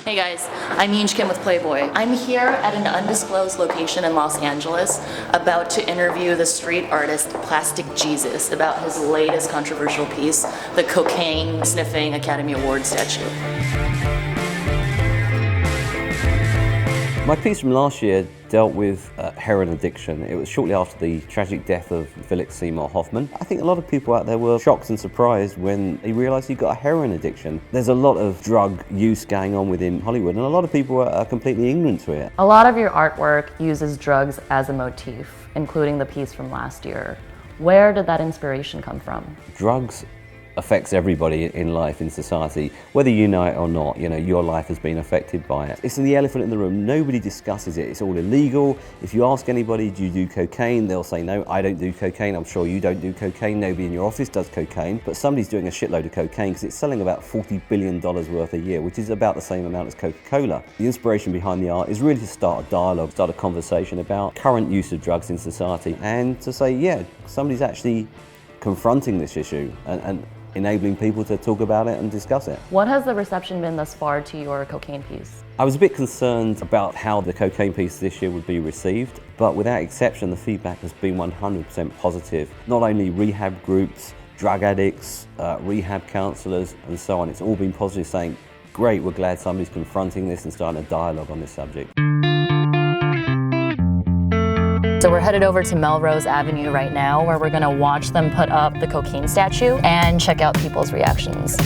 Hey guys, I'm Yoonj with Playboy. I'm here at an undisclosed location in Los Angeles about to interview the street artist Plastic Jesus about his latest controversial piece, the Cocaine-Snorting Academy Award statue. My piece from last year dealt with heroin addiction. It was shortly after the tragic death of Felix Seymour Hoffman. I think a lot of people out there were shocked and surprised when they realised he got a heroin addiction. There's a lot of drug use going on within Hollywood, and a lot of people are completely ignorant to it. A lot of your artwork uses drugs as a motif, including the piece from last year. Where did that inspiration come from? Drugs affects everybody in life, in society, whether you know it or not. You know, your life has been affected by it. It's the elephant in the room. Nobody discusses it. It's all illegal. If you ask anybody, do you do cocaine? They'll say, no, I don't do cocaine. I'm sure you don't do cocaine. Nobody in your office does cocaine. But somebody's doing a shitload of cocaine because it's selling about $40 billion worth a year, which is about the same amount as Coca-Cola. The inspiration behind the art is really to start a dialogue, start a conversation about current use of drugs in society, and to say, yeah, somebody's actually confronting this issue and enabling people to talk about it and discuss it. What has the reception been thus far to your cocaine piece? I was a bit concerned about how the cocaine piece this year would be received, but without exception the feedback has been 100% positive. Not only rehab groups, drug addicts, rehab counsellors and so on, it's all been positive, saying, great, we're glad somebody's confronting this and starting a dialogue on this subject. So we're headed over to Melrose Avenue right now, where we're gonna watch them put up the cocaine statue and check out people's reactions.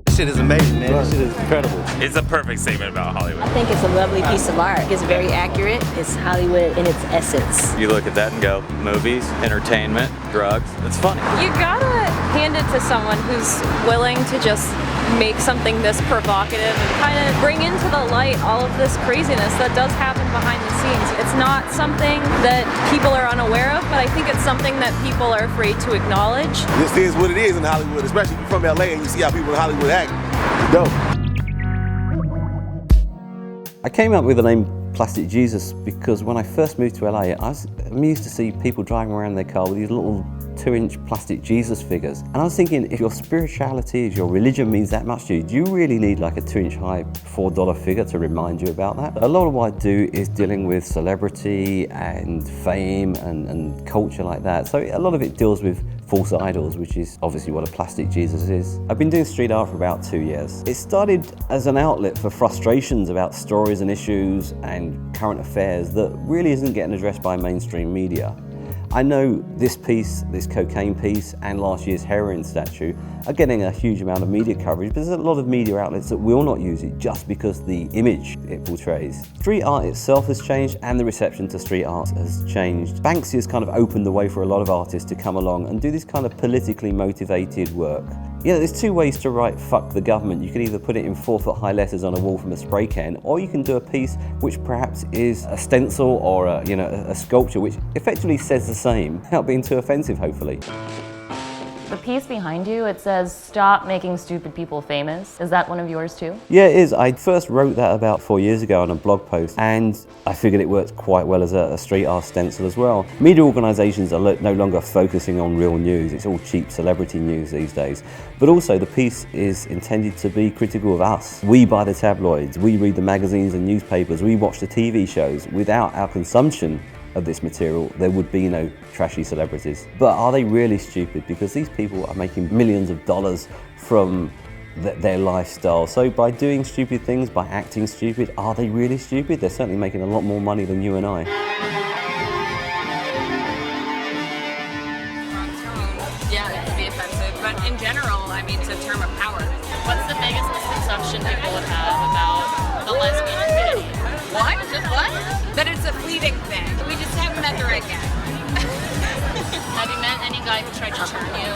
This shit is amazing, man. This shit is incredible. It's a perfect statement about Hollywood. I think it's a lovely piece of art. It's very accurate. It's Hollywood in its essence. You look at that and go, movies, entertainment, drugs, it's funny. You gotta hand it to someone who's willing to just make something this provocative and kind of bring into the light all of this craziness that does happen behind the scenes. It's not something that people are unaware of, but I think it's something that people are afraid to acknowledge. This is what it is in Hollywood, especially if you're from LA and you see how people in Hollywood act. It's dope. I came up with the name Plastic Jesus because when I first moved to LA, I was amused to see people driving around in their car with these little 2-inch plastic Jesus figures. And I was thinking, if your spirituality, if your religion means that much to you, do you really need like a 2-inch high $4 figure to remind you about that? A lot of what I do is dealing with celebrity and fame and culture like that. So a lot of it deals with false idols, which is obviously what a plastic Jesus is. I've been doing street art for about 2 years. It started as an outlet for frustrations about stories and issues and current affairs that really isn't getting addressed by mainstream media. I know this piece, this cocaine piece, and last year's heroin statue are getting a huge amount of media coverage, but there's a lot of media outlets that will not use it just because the image it portrays. Street art itself has changed, and the reception to street art has changed. Banksy has kind of opened the way for a lot of artists to come along and do this kind of politically motivated work. You know, there's two ways to write fuck the government. You can either put it in 4-foot high letters on a wall from a spray can, or you can do a piece which perhaps is a stencil or a sculpture which effectively says the same, without being too offensive, hopefully. The piece behind you, it says, "Stop making stupid people famous." Is that one of yours too? Yeah, it is. I first wrote that about 4 years ago on a blog post, and I figured it worked quite well as a street art stencil as well. Media organisations are no longer focusing on real news. It's all cheap celebrity news these days. But also the piece is intended to be critical of us. We buy the tabloids, we read the magazines and newspapers, we watch the TV shows. Without our consumption of this material, there would be no trashy celebrities. But are they really stupid? Because these people are making millions of dollars from their lifestyle. So by doing stupid things, by acting stupid, are they really stupid? They're certainly making a lot more money than you and I. Yeah, it could be offensive, but in general, I mean, it's a term of power. What's the biggest misconception people would have about the lesbian community? What? Just what? That it's a fleeting thing. We just haven't met the right guy. Have you met any guy who tried to turn you